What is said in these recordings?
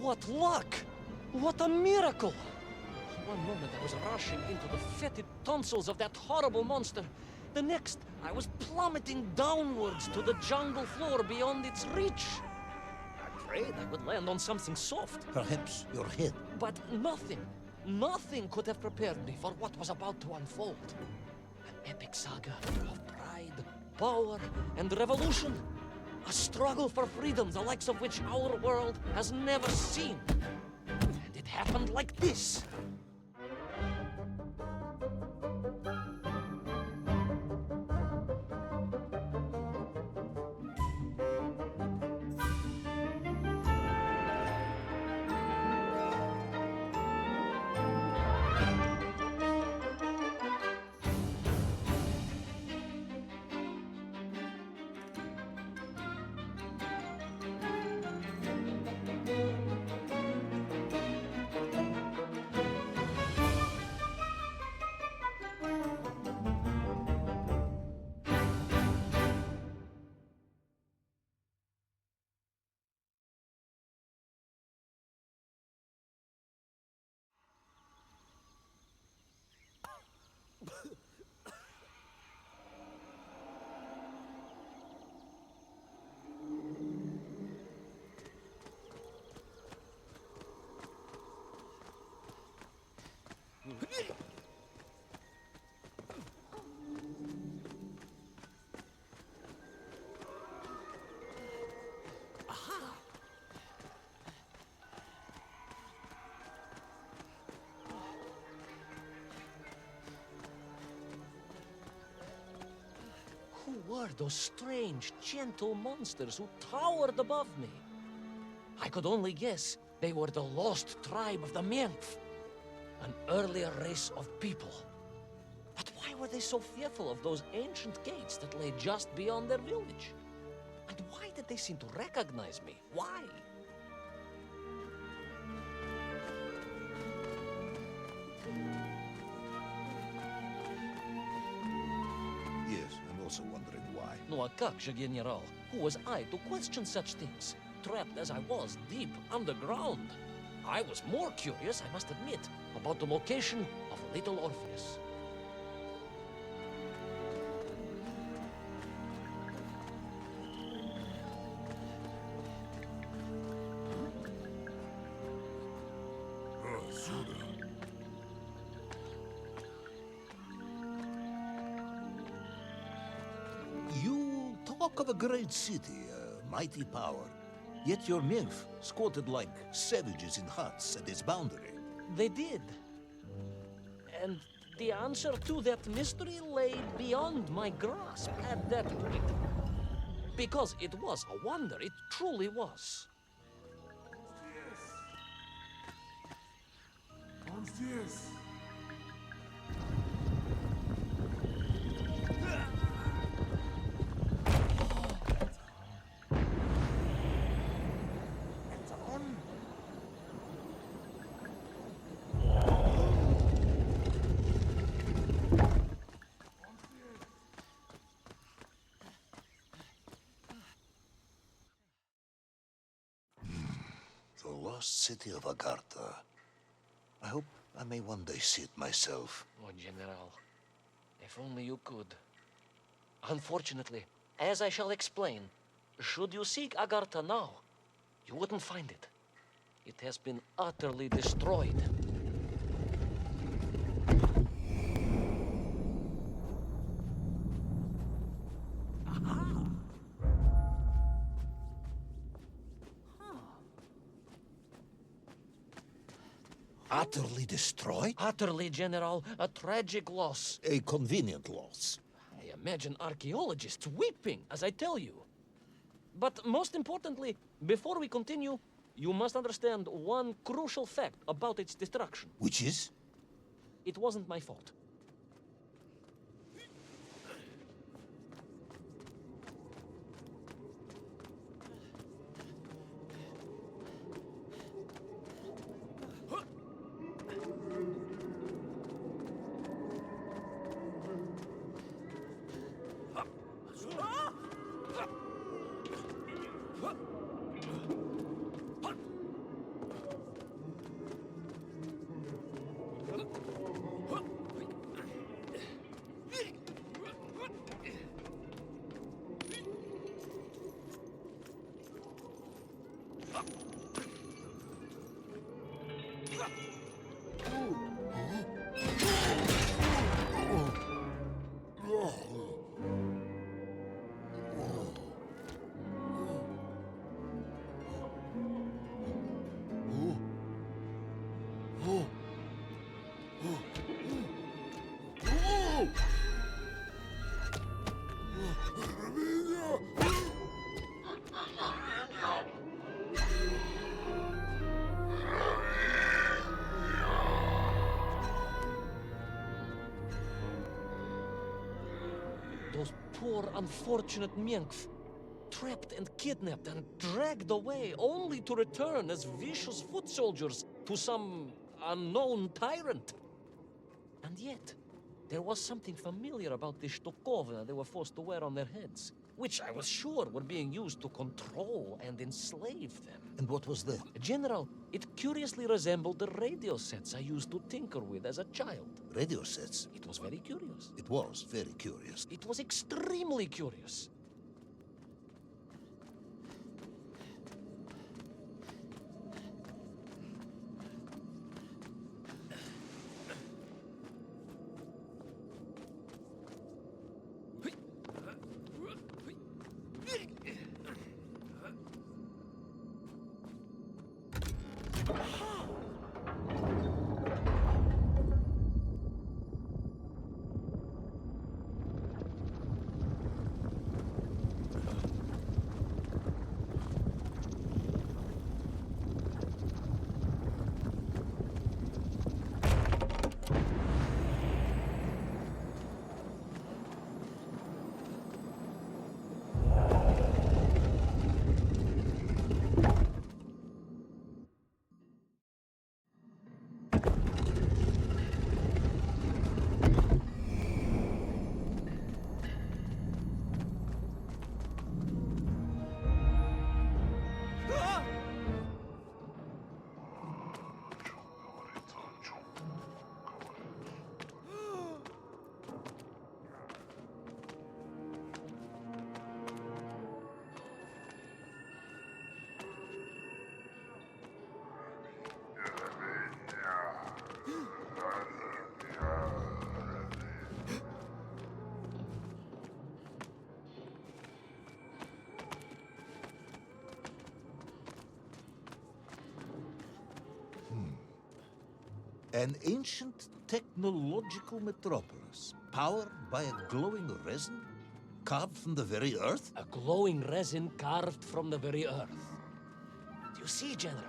What luck! What a miracle! One moment I was rushing into the fetid tonsils of that horrible monster. The next, I was plummeting downwards to the jungle floor beyond its reach. I prayed I would land on something soft. Perhaps your head. But nothing could have prepared me for what was about to unfold. An epic saga of pride, power, and revolution. A struggle for freedom the likes of which our world has never seen. And it happened like this. Who were those strange, gentle monsters who towered above me? I could only guess they were the lost tribe of the Menf, an earlier race of people. But why were they so fearful of those ancient gates that lay just beyond their village? And why did they seem to recognize me? Why? Yes, I'm also wondering why. No, a как же, General? Who was I to question such things? Trapped as I was deep underground. I was more curious, I must admit, about the location of little Orpheus. You talk of a great city, a mighty power. Yet your nymph squatted like savages in huts at its boundary. They did. And the answer to that mystery lay beyond my grasp at that point. Because it was a wonder, it truly was. Orpheus! The lost city of Agartha. I hope I may one day see it myself. Oh, General, if only you could. Unfortunately, as I shall explain, should you seek Agartha now, you wouldn't find it. It has been utterly destroyed. Utterly destroyed? Utterly, General, a tragic loss. A convenient loss. I imagine archaeologists weeping as I tell you. But most importantly, before we continue, you must understand one crucial fact about its destruction. Which is? It wasn't my fault. Those poor, unfortunate Menkf, trapped and kidnapped and dragged away, only to return as vicious foot soldiers to some unknown tyrant. And yet, there was something familiar about the Shtukovna they were forced to wear on their heads, which I was sure were being used to control and enslave them. And what was that? General, it curiously resembled the radio sets I used to tinker with as a child. Radio sets. It was very curious. It was very curious. It was extremely curious. An ancient technological metropolis, powered by a glowing resin, carved from the very earth? A glowing resin carved from the very earth. Do you see, General?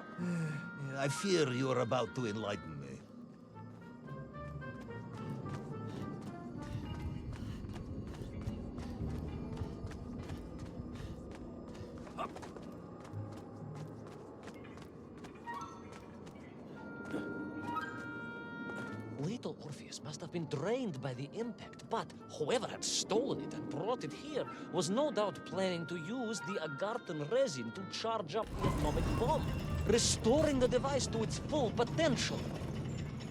I fear you are about to enlighten me. Little Orpheus must have been drained by the impact, but whoever had stolen it and brought it here was no doubt planning to use the Agarthan resin to charge up the atomic bomb, restoring the device to its full potential.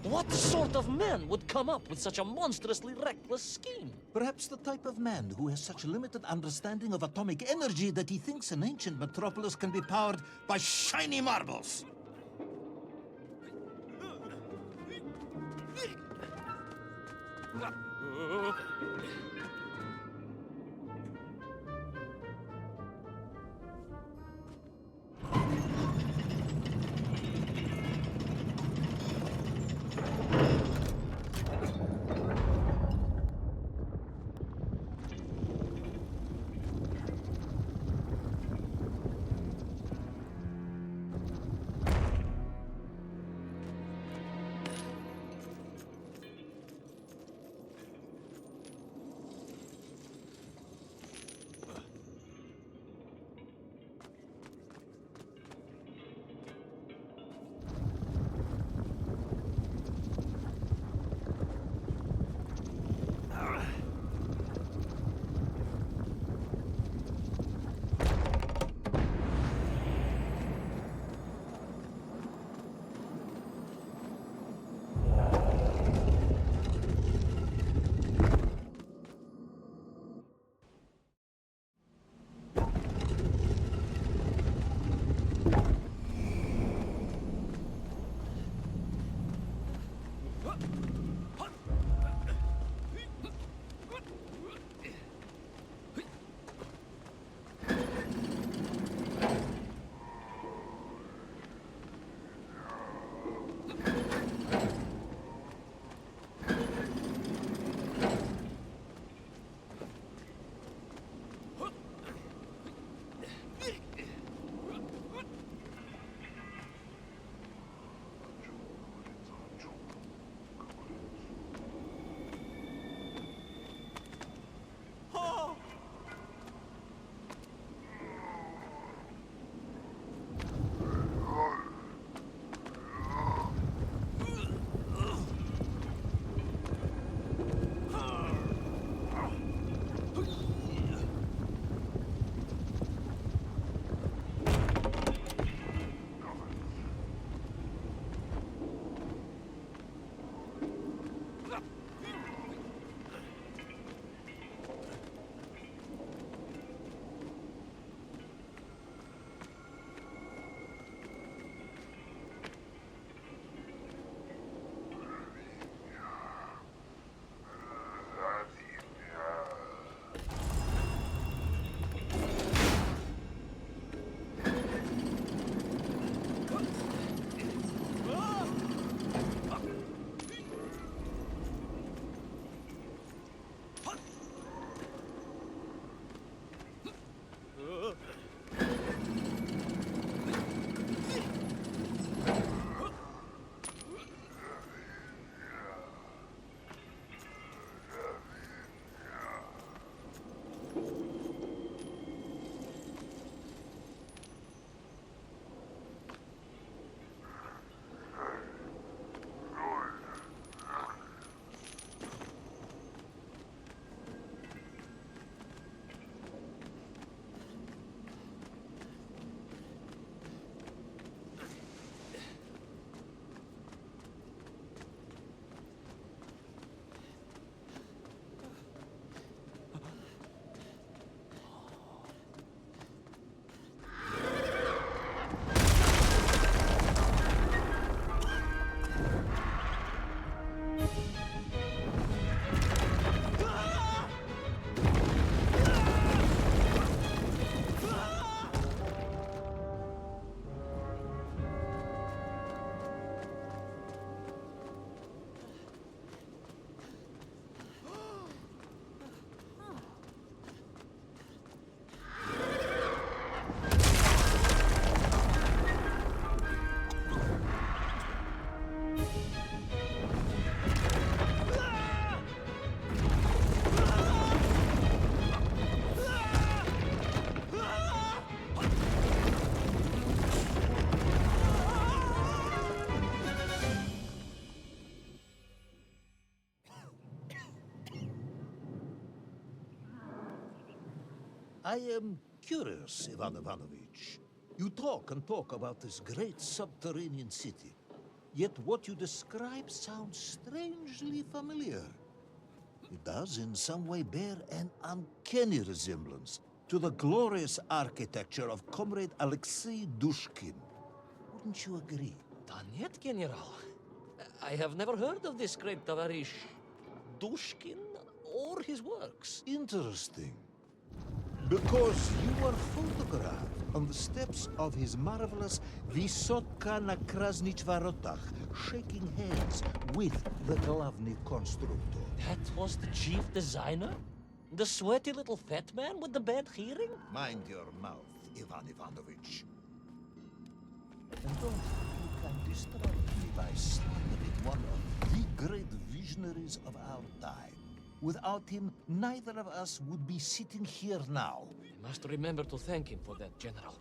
What sort of man would come up with such a monstrously reckless scheme? Perhaps the type of man who has such limited understanding of atomic energy that he thinks an ancient metropolis can be powered by shiny marbles. I am curious, Ivan Ivanovich. You talk and talk about this great subterranean city. Yet what you describe sounds strangely familiar. It does in some way bear an uncanny resemblance to the glorious architecture of Comrade Alexei Dushkin. Wouldn't you agree? Danyet, General. I have never heard of this great Tavarish Dushkin or his works. Interesting. Because you were photographed on the steps of his marvelous Vysotka na Krasnich Varotach, shaking hands with the Glavny Constructor. That was the chief designer? The sweaty little fat man with the bad hearing? Mind your mouth, Ivan Ivanovich. And don't think you can distract me by slandering one of the great visionaries of our time. Without him, neither of us would be sitting here now. I must remember to thank him for that, General.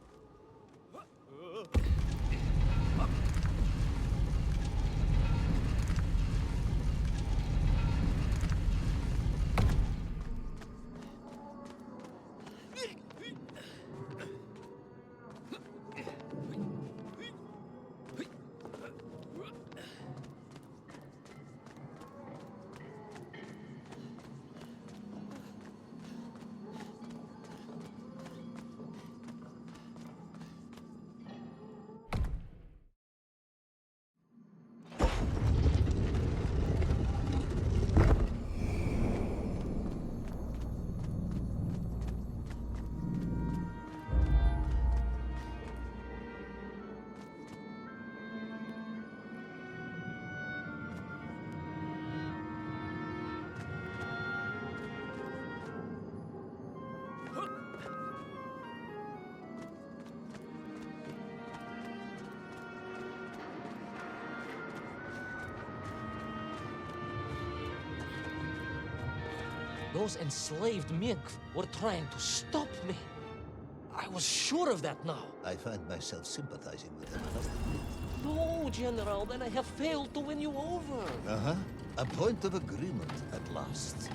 Those enslaved Mink were trying to stop me. I was sure of that now. I find myself sympathizing with them, I must admit. No, General, then I have failed to win you over. Uh-huh. A point of agreement at last.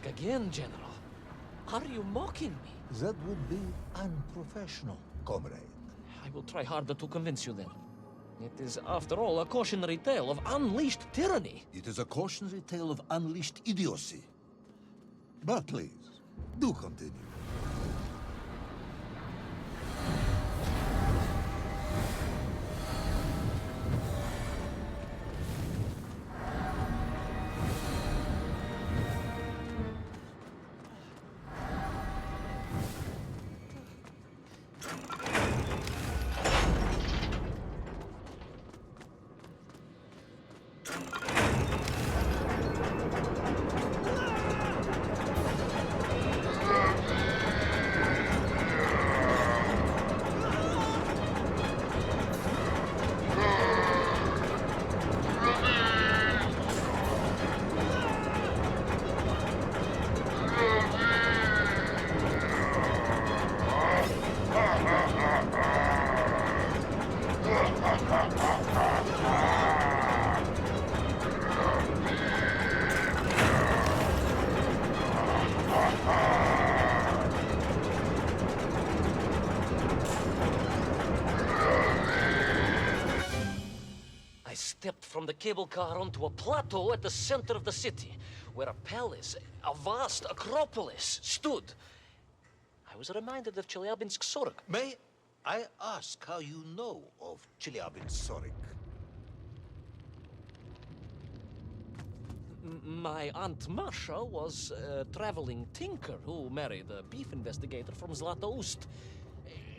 Again, General. Are you mocking me? That would be unprofessional, comrade. I will try harder to convince you then. It is, after all, a cautionary tale of unleashed tyranny. It is a cautionary tale of unleashed idiocy. But please, do continue. from the cable car onto a plateau at the center of the city, where a palace, a vast acropolis, stood. I was reminded of Chelyabinsk Sorok. May I ask how you know of Chelyabinsk? My Aunt Masha was a traveling tinker who married a beef investigator from Zlatoust.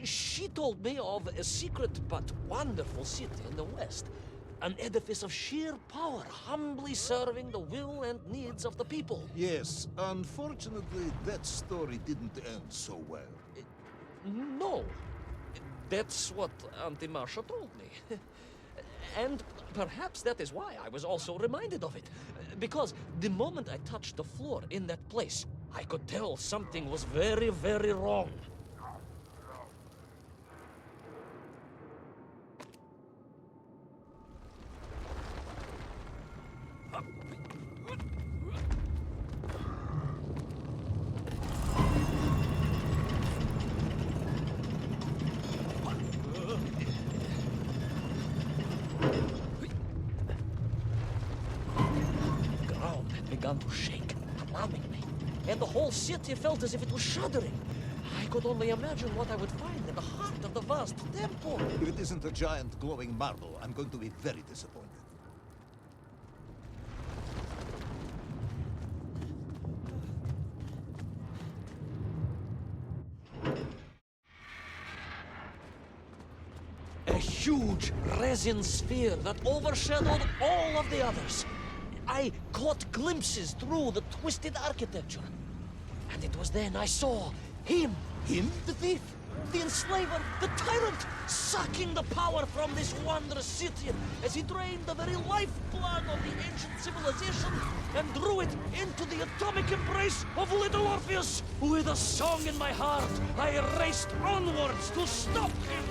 She told me of a secret but wonderful city in the west. An edifice of sheer power, humbly serving the will and needs of the people. Yes, unfortunately, that story didn't end so well. No. That's what Auntie Marcia told me. And perhaps that is why I was also reminded of it. Because the moment I touched the floor in that place, I could tell something was very, very wrong. Began to shake, alarming me, and the whole city felt as if it was shuddering. I could only imagine what I would find in the heart of the vast temple. If it isn't a giant glowing marble, I'm going to be very disappointed. A huge resin sphere that overshadowed all of the others. I caught glimpses through the twisted architecture. And it was then I saw him. Him? The thief, the enslaver, the tyrant, sucking the power from this wondrous city as he drained the very lifeblood of the ancient civilization and drew it into the atomic embrace of little Orpheus. With a song in my heart, I raced onwards to stop him.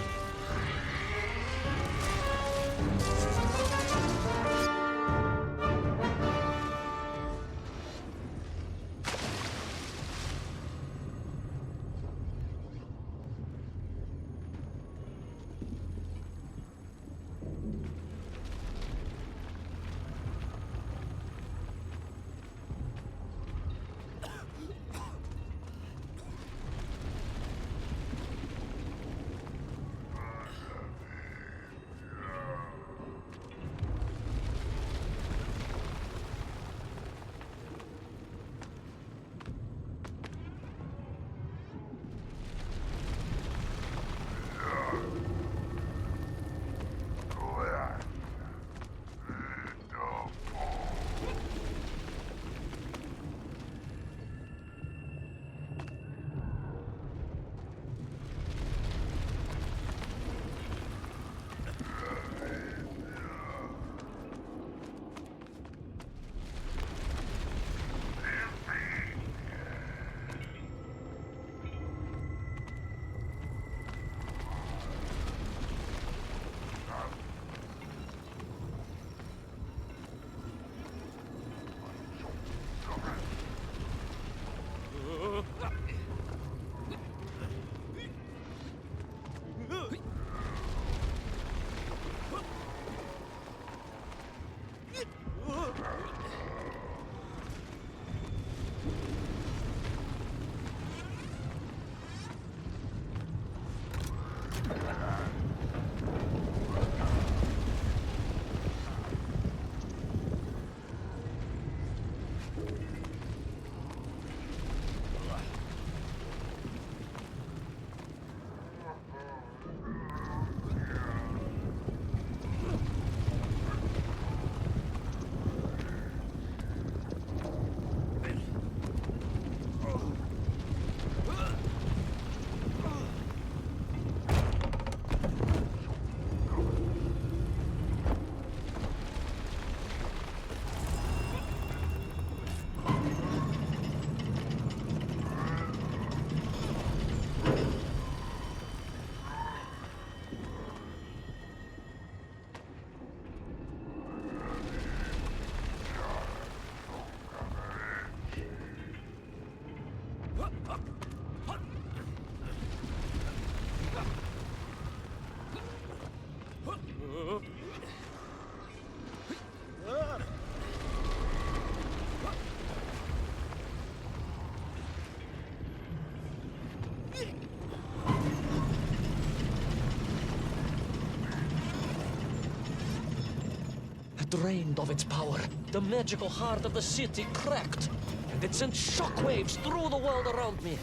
drained of its power, the magical heart of the city cracked, and it sent shockwaves through the world around me.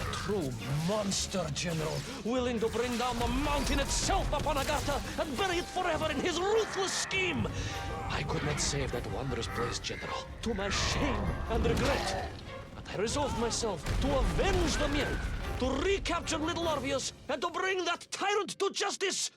A true monster general, willing to bring down the mountain itself upon Agatha and bury it forever in his ruthless scheme. I could not save that wondrous place, General, to my shame and regret. But I resolved myself to avenge the Mirk, to recapture little Orpheus, and to bring that tyrant to justice!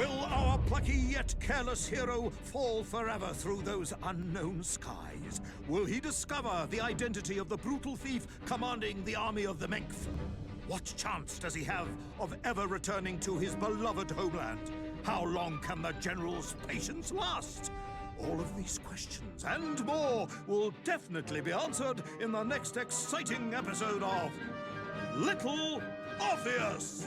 Will our plucky yet careless hero fall forever through those unknown skies? Will he discover the identity of the brutal thief commanding the army of the Menk? What chance does he have of ever returning to his beloved homeland? How long can the general's patience last? All of these questions and more will definitely be answered in the next exciting episode of Little Orpheus!